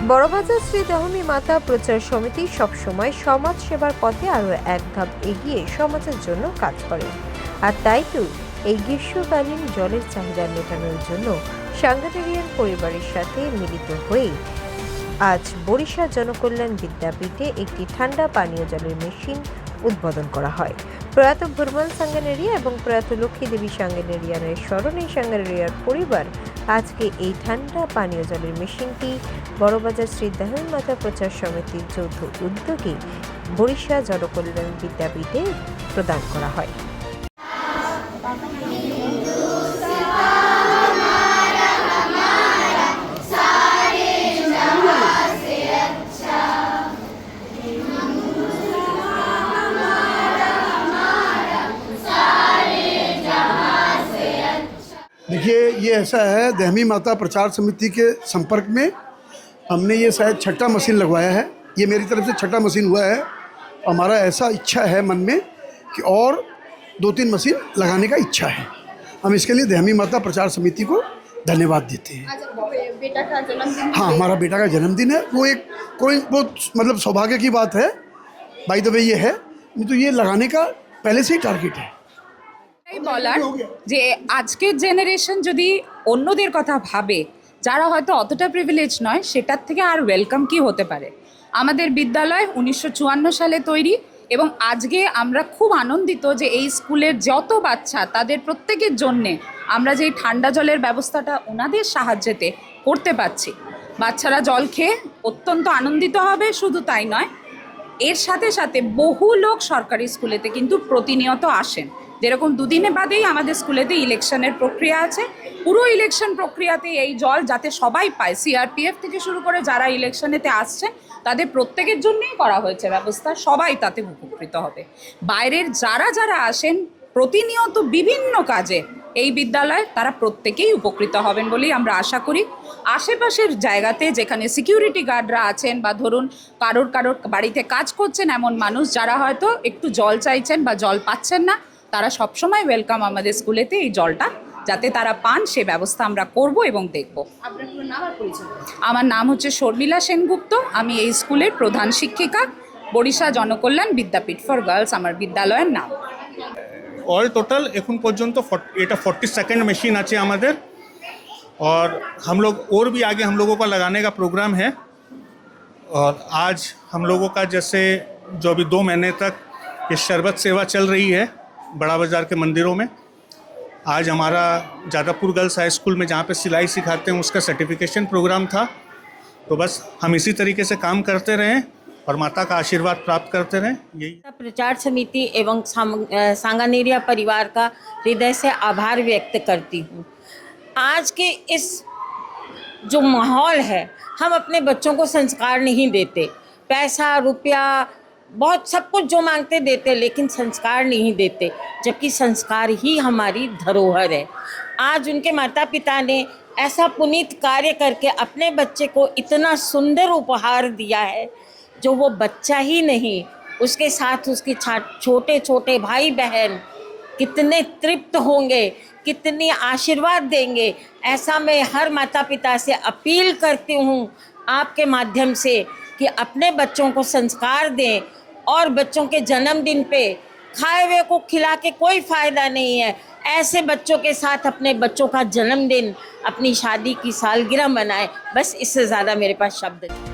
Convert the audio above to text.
বড়বাজার শ্রী দহমী মাতা প্রচার সমিতি সবসময় সমাজ সেবার পথে আরও এক ধাপ এগিয়ে সমাজের জন্য কাজ করে। আর তাই তো এই গ্রীষ্মকালীন জলের চাহিদা মেটানোর জন্য সাংগানেরিয়ান পরিবারের সাথে মিলিত হয়ে আজ বরিশা জনকল্যাণ বিদ্যাপীঠে একটি ঠান্ডা পানীয় জলের মেশিন উদ্বোধন করা হয়। প্রয়াত ভুরমাল সাঙ্গানেরিয়া এবং প্রয়াত লক্ষ্মী দেবী সাঙ্গানেরিয়ানের স্মরণে সাঙ্গানেরিয়ার পরিবার আজকে এই ঠান্ডা পানীয় জলের মেশিনটি বড়বাজার শ্রী দহমী মাতা প্রচার সমিতির যৌথ উদ্যোগে বরিশা জনকল্যাণ বিদ্যাপীঠে প্রদান করা হয়। देखिए, ये ऐसा है, दहमी माता प्रचार समिति के संपर्क में हमने ये शायद छठा मशीन लगवाया है। ये मेरी तरफ से छठा मशीन हुआ है। हमारा ऐसा इच्छा है मन में कि और 2-3 मशीन लगाने का इच्छा है। हम इसके लिए दहमी माता प्रचार समिति को धन्यवाद देते हैं। बेटा का जन्मदिन, हाँ, हमारा बेटा का जन्मदिन है। वो एक कोई बहुत मतलब सौभाग्य की बात है। बाय द वे ये है, नहीं तो ये लगाने का पहले से ही टारगेट है। বলার যে আজকের জেনারেশন যদি অন্যদের কথা ভাবে যারা হয়তো অতটা প্রিভিলেজ নয়, সেটার থেকে আর ওয়েলকাম কি হতে পারে। আমাদের বিদ্যালয় 1954 সালে তৈরি এবং আজকে আমরা খুব আনন্দিত যে এই স্কুলের যত বাচ্চা তাদের প্রত্যেকের জন্যে আমরা যে ঠান্ডা জলের ব্যবস্থাটা ওনাদের সাহায্যেতে করতে পারছি। বাচ্চারা জল খেয়ে অত্যন্ত আনন্দিত হবে। শুধু তাই নয়, এর সাথে সাথে বহু লোক সরকারি স্কুলেতে কিন্তু প্রতিনিয়ত আসেন। যেরকম দুদিনে বাদেই আমাদের স্কুলেতে ইলেকশনের প্রক্রিয়া আছে। পুরো ইলেকশন প্রক্রিয়াতে এই জল যাতে সবাই পায়, সিআরপিএফ থেকে শুরু করে যারা ইলেকশনেতে আসছে তাদের প্রত্যেকের জন্যই করা হয়েছে ব্যবস্থা। সবাই তাতে উপকৃত হবে। বাইরের যারা যারা আসেন প্রতিনিয়ত বিভিন্ন কাজে এই বিদ্যালয়ে, তারা প্রত্যেকেই উপকৃত হবেন বলেই আমরা আশা করি। আশেপাশের জায়গাতে যেখানে সিকিউরিটি গার্ডরা আছেন বা ধরুন কারোর বাড়িতে কাজ করছেন এমন মানুষ যারা হয়তো একটু জল চাইছেন বা জল পাচ্ছেন না, তারা সবসময় ওয়েলকাম আমাদের স্কুলেতে। এই জলটা যাতে তারা পান সে ব্যবস্থা আমরা করব এবং দেখব। আপনার পুরো নাম আর পরিচয়? আমার নাম হচ্ছে শর্মিলা সেনগুপ্ত। আমি এই স্কুলের প্রধান শিক্ষিকা, বরিশা জনকল্যাণ বিদ্যাপীঠ ফর গার্লস আমার বিদ্যালয়ের নাম। অল টোটাল এখন পর্যন্ত এটা 42nd मशीन আছে আমাদের। और हम लोग और भी आगे हम लोगों का लगाने का प्रोग्राम है। और आज हम लोगों का जैसे जो अभी 2 महीने तक ये शरबत सेवा चल रही है बड़ा बाज़ार के मंदिरों में। आज हमारा जादवपुर गर्ल्स हाई स्कूल में जहाँ पे सिलाई सिखाते हैं उसका सर्टिफिकेशन प्रोग्राम था। तो बस हम इसी तरीके से काम करते रहें और माता का आशीर्वाद प्राप्त करते रहें। यही प्रचार समिति एवं सांगानेरिया परिवार का हृदय से आभार व्यक्त करती हूँ। आज के इस जो माहौल है, हम अपने बच्चों को संस्कार नहीं देते। पैसा रुपया बहुत सब कुछ जो मांगते देते, लेकिन संस्कार नहीं देते, जबकि संस्कार ही हमारी धरोहर है। आज उनके माता पिता ने ऐसा पुनीत कार्य करके अपने बच्चे को इतना सुंदर उपहार दिया है, जो वो बच्चा ही नहीं उसके साथ उसके छोटे छोटे भाई बहन कितने तृप्त होंगे, कितनी आशीर्वाद देंगे। ऐसा मैं हर माता पिता से अपील करती हूँ आपके माध्यम से कि अपने बच्चों को संस्कार दें। और बच्चों के जन्मदिन पे खाए हुए को खिला के कोई फ़ायदा नहीं है। ऐसे बच्चों के साथ अपने बच्चों का जन्मदिन, अपनी शादी की सालगिरह मनाएं। बस इससे ज़्यादा मेरे पास शब्द नहीं।